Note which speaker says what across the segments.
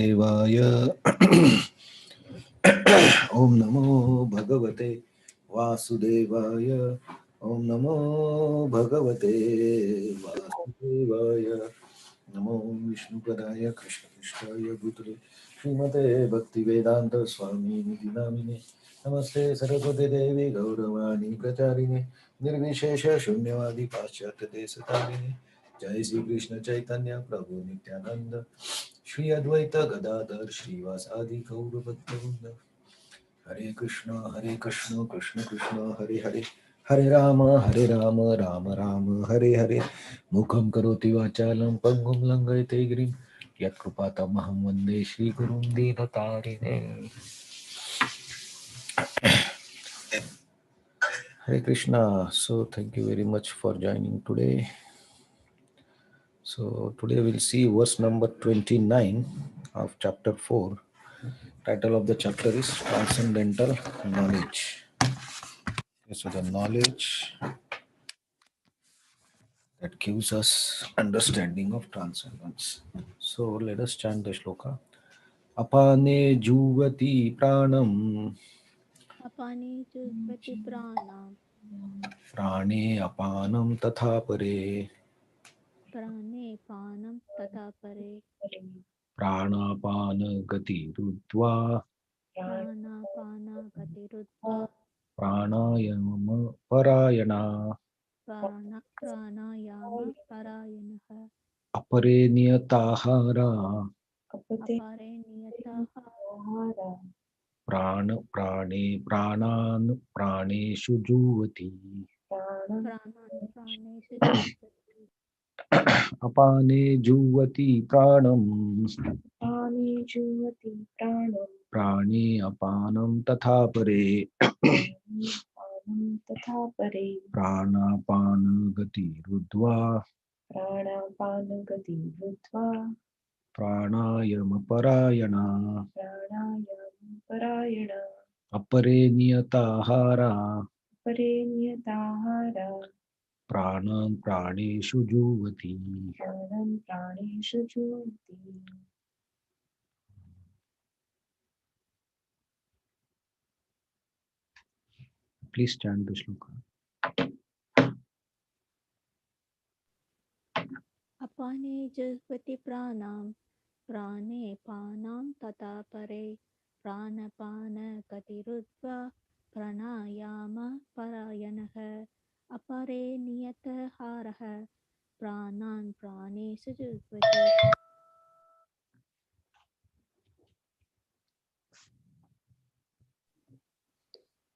Speaker 1: देवाय Om Namo Bhagavate Vasudevaya. Om Namo Bhagavate Vasudevaya. Namo Vishnupadaya Krishna Krishnaya Bhutale Srimate Bhaktivedanta Swami Niti Namine Namaste Saraswati Devi Gauravani Pracharine Nirvishesha Shunyavadi Paschatya Desatarine Jai Sri Krishna Chaitanya Prabhu Nityananda Shri Advaita Gadadhar Srivasadi Gaura Bhaktavrinda Hare Krishna, Krishna Krishna, Hare Hare, Hare Rama, Rama Rama, Hare Hare. Mukham karoti vachalam, pangum langayate girim. Yat krupatam aham vande Shri Gurum Dinatarine. Hare Krishna. So thank you very much for joining today. So today we'll see verse number 29 of chapter 4. Title of the chapter is Transcendental Knowledge. Okay, so the knowledge that gives us understanding of transcendence. So let us chant the shloka. Apane juvati pranam
Speaker 2: अपाने जुह्वति प्राणां
Speaker 1: prane apanam tatha pare
Speaker 2: प्राणे पानं तथा परे
Speaker 1: pranapana gati rudva
Speaker 2: प्राणापानगतिरुद्ध्वा
Speaker 1: pranayama parayana
Speaker 2: प्राणायामपरायणः
Speaker 1: apare niyatahara
Speaker 2: अपारे नियतः
Speaker 1: प्राणान् प्राणेषु जुह्वति
Speaker 2: प्राणान् प्राणेषु जुह्वति
Speaker 1: अपाने जुह्वति प्राणम् प्राणे अपानं तथा परे प्राणापानगतिरुद्ध्वा प्राणायामपरायणा अपरे नियताहारा प्राणान् प्राणेषु जुह्वति. Please chant the shloka.
Speaker 2: अपाने जुह्वति प्राणां प्राणे पानं तथा परे प्राणपानगतिरुद्ध्वा प्राणायामपरायणः अपरे नियतहारः प्राणान् प्राणेषु जुह्वति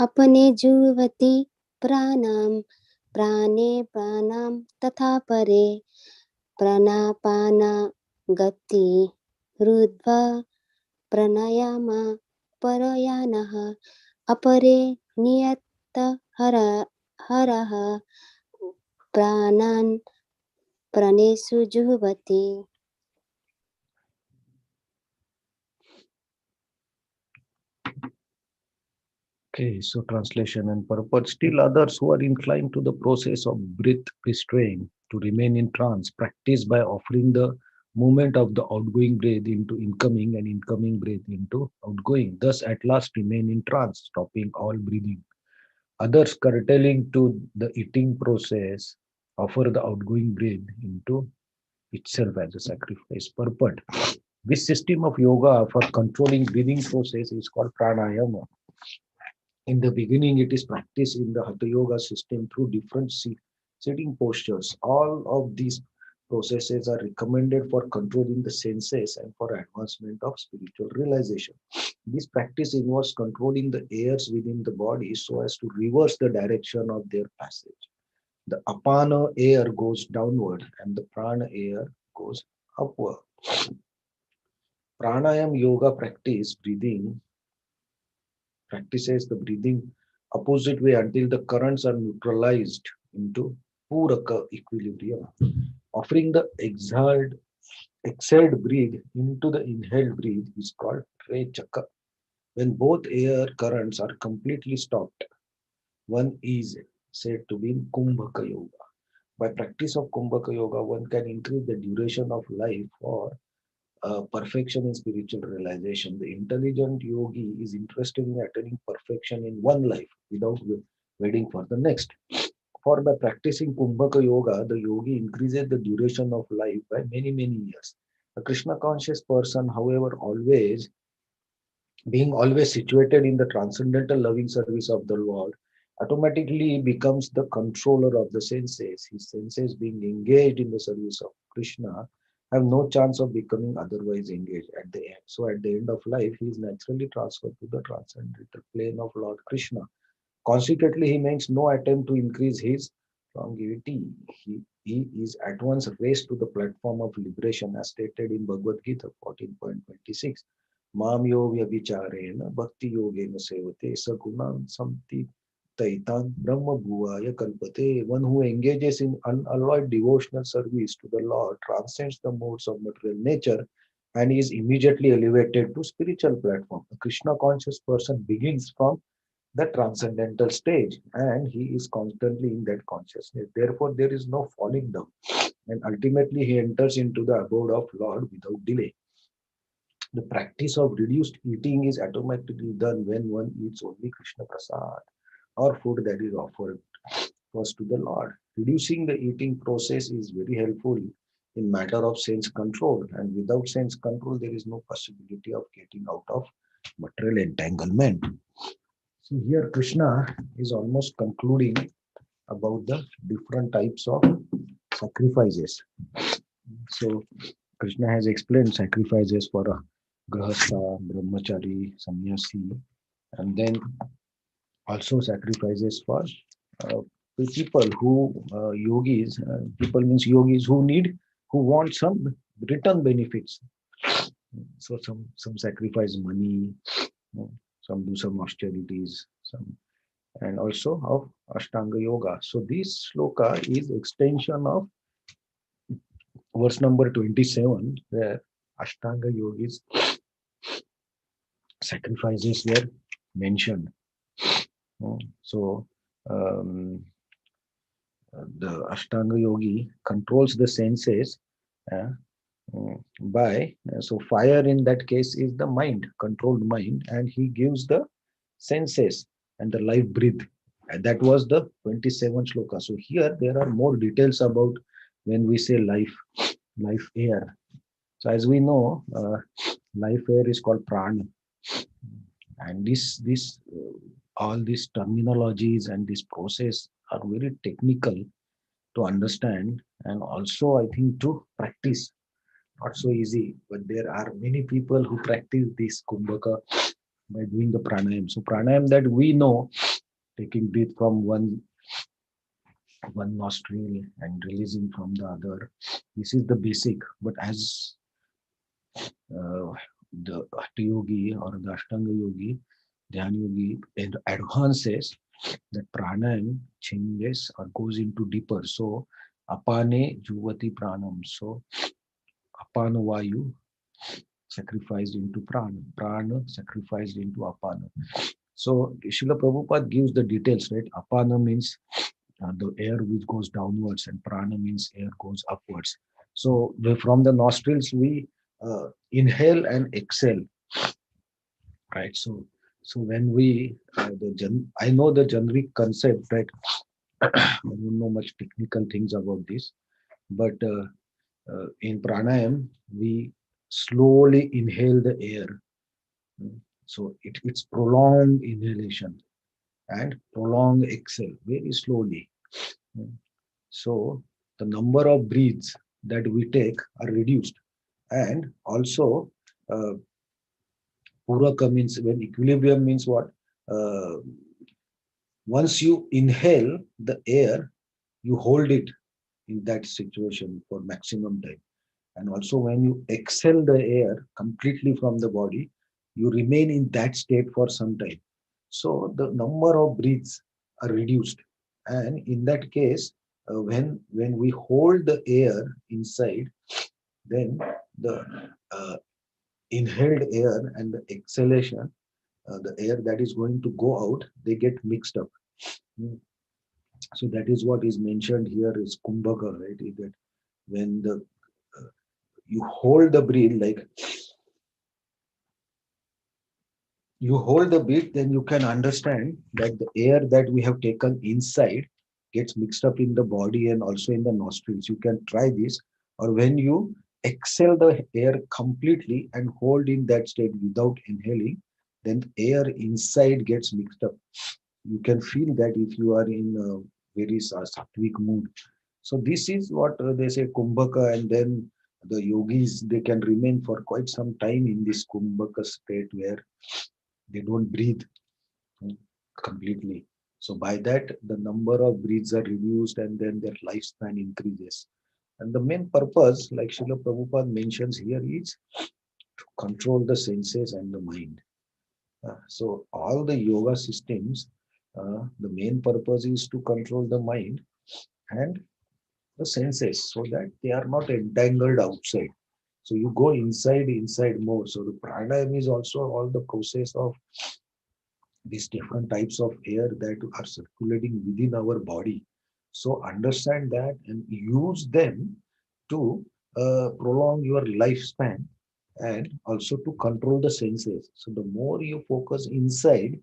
Speaker 3: अपने जुह्वति प्राणां प्राणे प्राणां तथा परे प्राणापानगति रुद्ध्वा प्राणायाम परयानः अपरे नियतहरः प्राणान् प्राणेषु जुह्वति.
Speaker 1: Okay, so translation and purport. Still others who are inclined to the process of breath restraint to remain in trance practice by offering the movement of the outgoing breath into incoming and incoming breath into outgoing. Thus at last remain in trance, stopping all breathing. Others curtailing to the eating process offer the outgoing breath into itself as a sacrifice. Purport. This system of yoga for controlling breathing process is called pranayama. In the beginning, it is practiced in the Hatha Yoga system through different sitting postures. All of these processes are recommended for controlling the senses and for advancement of spiritual realization. This practice involves controlling the airs within the body so as to reverse the direction of their passage. The apana air goes downward and the prana air goes upward. Pranayam yoga practices the breathing opposite way until the currents are neutralized into puraka equilibrium. Offering the exhaled breath into the inhaled breath is called rechaka. When both air currents are completely stopped, one is said to be in Kumbhaka Yoga. By practice of Kumbhaka Yoga, one can increase the duration of life for perfection in spiritual realization. The intelligent yogi is interested in attaining perfection in one life without waiting for the next. For by practicing Kumbhaka Yoga, the yogi increases the duration of life by many, many years. A Krishna conscious person, however, being always situated in the transcendental loving service of the Lord, automatically becomes the controller of the senses. His senses, being engaged in the service of Krishna, have no chance of becoming otherwise engaged at the end. So, at the end of life, he is naturally transferred to the transcendental plane of Lord Krishna. Consequently, he makes no attempt to increase his longevity. He is at once raised to the platform of liberation, as stated in Bhagavad Gita 14.26. Mam yo vyabhicharena bhakti yogena sevate sagunan samti taitan brahma bhuvaya kalpate. One who engages in unalloyed devotional service to the Lord transcends the modes of material nature and is immediately elevated to spiritual platform. A Krishna conscious person begins from the transcendental stage and he is constantly in that consciousness. Therefore, there is no falling down and ultimately he enters into the abode of Lord without delay. The practice of reduced eating is automatically done when one eats only Krishna Prasad or food that is offered first to the Lord. Reducing the eating process is very helpful in matter of sense control, and without sense control there is no possibility of getting out of material entanglement. So here Krishna is almost concluding about the different types of sacrifices. So Krishna has explained sacrifices for a grahastha, brahmachari, sannyasi, and then also sacrifices for uh, people who yogis. People means yogis who want some return benefits. So some sacrifice money, some do some austerities, some and also of Ashtanga Yoga. So this sloka is extension of verse number 27, where Ashtanga Yogis sacrifices were mentioned. So um, the Ashtanga Yogi controls the senses uh, by so fire in that case is the mind, controlled mind, and he gives the senses and the life breath. And that was the 27th sloka. So here there are more details about when we say life air. So as we know, life air is called prana, and all these terminologies and this process are very technical to understand, and also I think to practice. Not so easy, but there are many people who practice this kumbhaka by doing the pranayam. So pranayam that we know, taking breath from one nostril and releasing from the other. This is the basic. But as uh, the Hatha Yogi or the Ashtanga Yogi, Dhyan Yogi advances, that pranayam changes or goes into deeper. So apane juvati pranam. So apana vayu sacrificed into prana, prana sacrificed into apana. So Srila Prabhupada gives the details, right? Apana means the air which goes downwards, and prana means air goes upwards. So from the nostrils we inhale and exhale, right? So when we I know the generic concept, right? I don't know much technical things about this, but in pranayam we slowly inhale the air. So it's prolonged inhalation and prolonged exhale very slowly. So the number of breaths that we take are reduced. And also, puraka means when equilibrium means what? Uh, Once you inhale the air, you hold it in that situation for maximum time. And also, when you exhale the air completely from the body, you remain in that state for some time. So the number of breaths are reduced. And in that case, when we hold the air inside, then the inhaled air and the exhalation, the air that is going to go out, they get mixed up. Mm. So that is what is mentioned here is kumbhaka, right? Is that when the you hold the breath, like you hold the breath, then you can understand that the air that we have taken inside gets mixed up in the body and also in the nostrils. You can try this, or when you exhale the air completely and hold in that state without inhaling, then air inside gets mixed up. You can feel that if you are in a very sattvic mood. So this is what they say kumbhaka, and then the yogis, they can remain for quite some time in this kumbhaka state where they don't breathe mm, completely. So by that, the number of breaths are reduced and then their lifespan increases. And the main purpose, like Srila Prabhupada mentions here, is to control the senses and the mind. So all the yoga systems, the main purpose is to control the mind and the senses so that they are not entangled outside. So you go inside more. So the pranayama is also all the process of these different types of air that are circulating within our body. So understand that and use them to prolong your lifespan and also to control the senses. So the more you focus inside,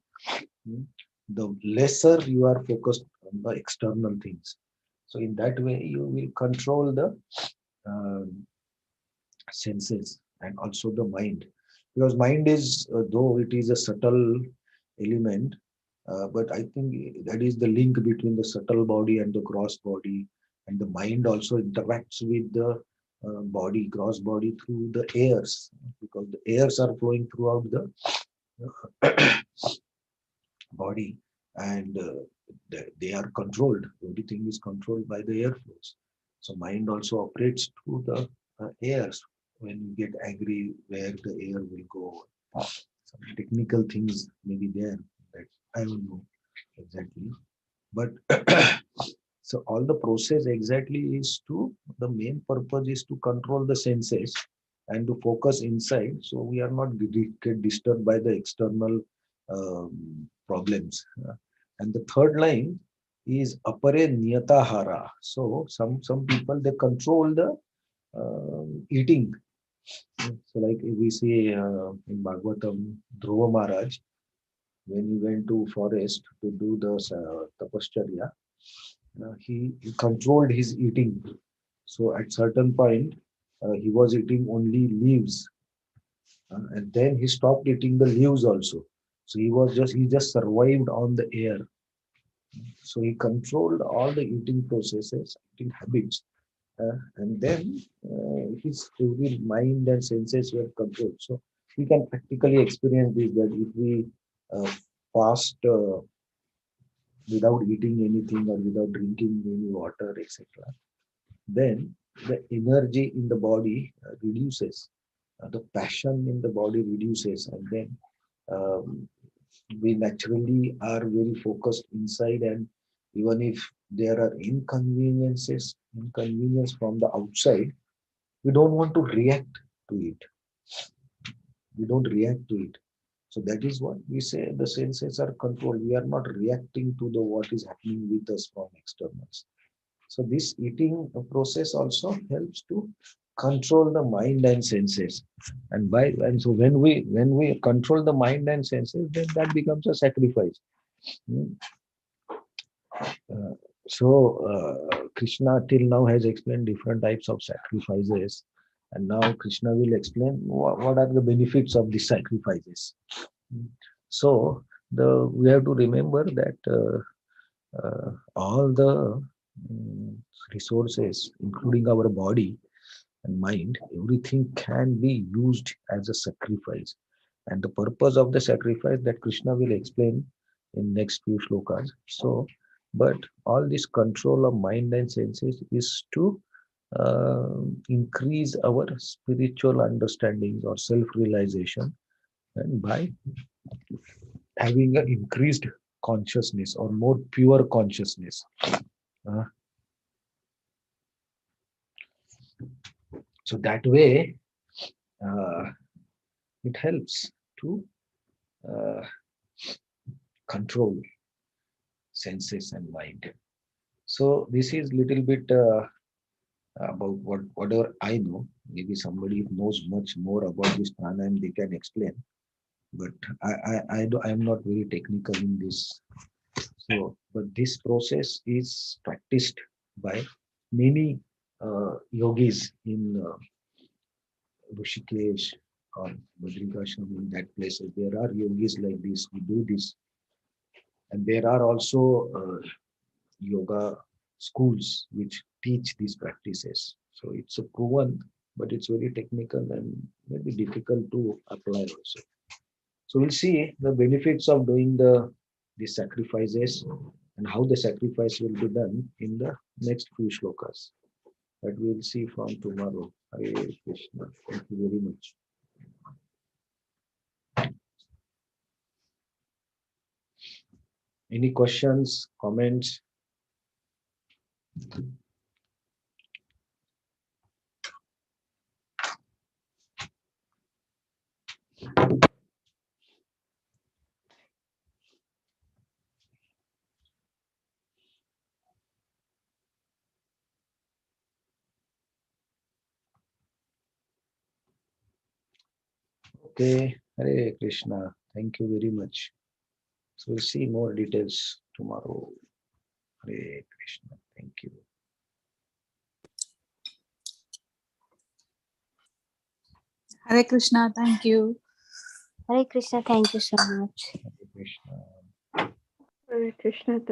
Speaker 1: mm, the lesser you are focused on the external things. So in that way, you will control the um, senses and also the mind, because mind is though it is a subtle element, but I think that is the link between the subtle body and the gross body, and the mind also interacts with the body, gross body, through the airs, because the airs are flowing throughout the body, and they are controlled. Everything is controlled by the airflows. So mind also operates through the airs. When you get angry, where the air will go, some technical things may be there that I don't know exactly, but so all the process exactly is to, the main purpose is to control the senses and to focus inside, so we are not get disturbed by the external problems. And the third line is apare niyatahara. So some people, they control the eating. So like we see in Bhagavatam, Dhruva Maharaj, when he went to forest to do the tapascharya, he controlled his eating. So at certain point, he was eating only leaves, and then he stopped eating the leaves also. So he just survived on the air. So he controlled all the eating processes, eating habits, and then his every mind and senses were controlled. So we can practically experience this, that if we fast without eating anything or without drinking any water, etc., then the energy in the body reduces, the passion in the body reduces, and then um, we naturally are very focused inside. And even if there are inconvenience from the outside, we don't want to react to it. We don't react to it. So that is what we say, the senses are controlled. We are not reacting to the what is happening with us from externals. So this eating process also helps to control the mind and senses. And so when we control the mind and senses, then that becomes a sacrifice. Mm. Uh, Krishna till now has explained different types of sacrifices, and now Krishna will explain what are the benefits of these sacrifices. Mm. So the we have to remember that all the mm, resources, including our body and mind, everything can be used as a sacrifice. And the purpose of the sacrifice that Krishna will explain in next few shlokas. So, but all this control of mind and senses is to increase our spiritual understandings or self-realization, and by having an increased consciousness or more pure consciousness. Uh, so that way, uh, it helps to uh, control senses and mind. So this is little bit about whatever I know. Maybe somebody knows much more about this pranayam, they can explain. But I am not very technical in this. So, but this process is practiced by many yogis in Rishikesh or Badrikasham, in that places. There are yogis like this who do this, and there are also yoga schools which teach these practices. So it's a proven, but it's very technical and maybe difficult to apply also. So we'll see the benefits of doing these sacrifices and how the sacrifice will be done in the next few shlokas. But we'll see from tomorrow. Hare Krishna. Thank you very much. Any questions, comments? Okay, Hare Krishna. Thank you very much. So we'll see more details tomorrow. Hare Krishna. Thank you.
Speaker 4: Hare Krishna. Thank you.
Speaker 3: Hare Krishna, thank you so much.
Speaker 1: Hare Krishna.
Speaker 5: Hare Krishna, thank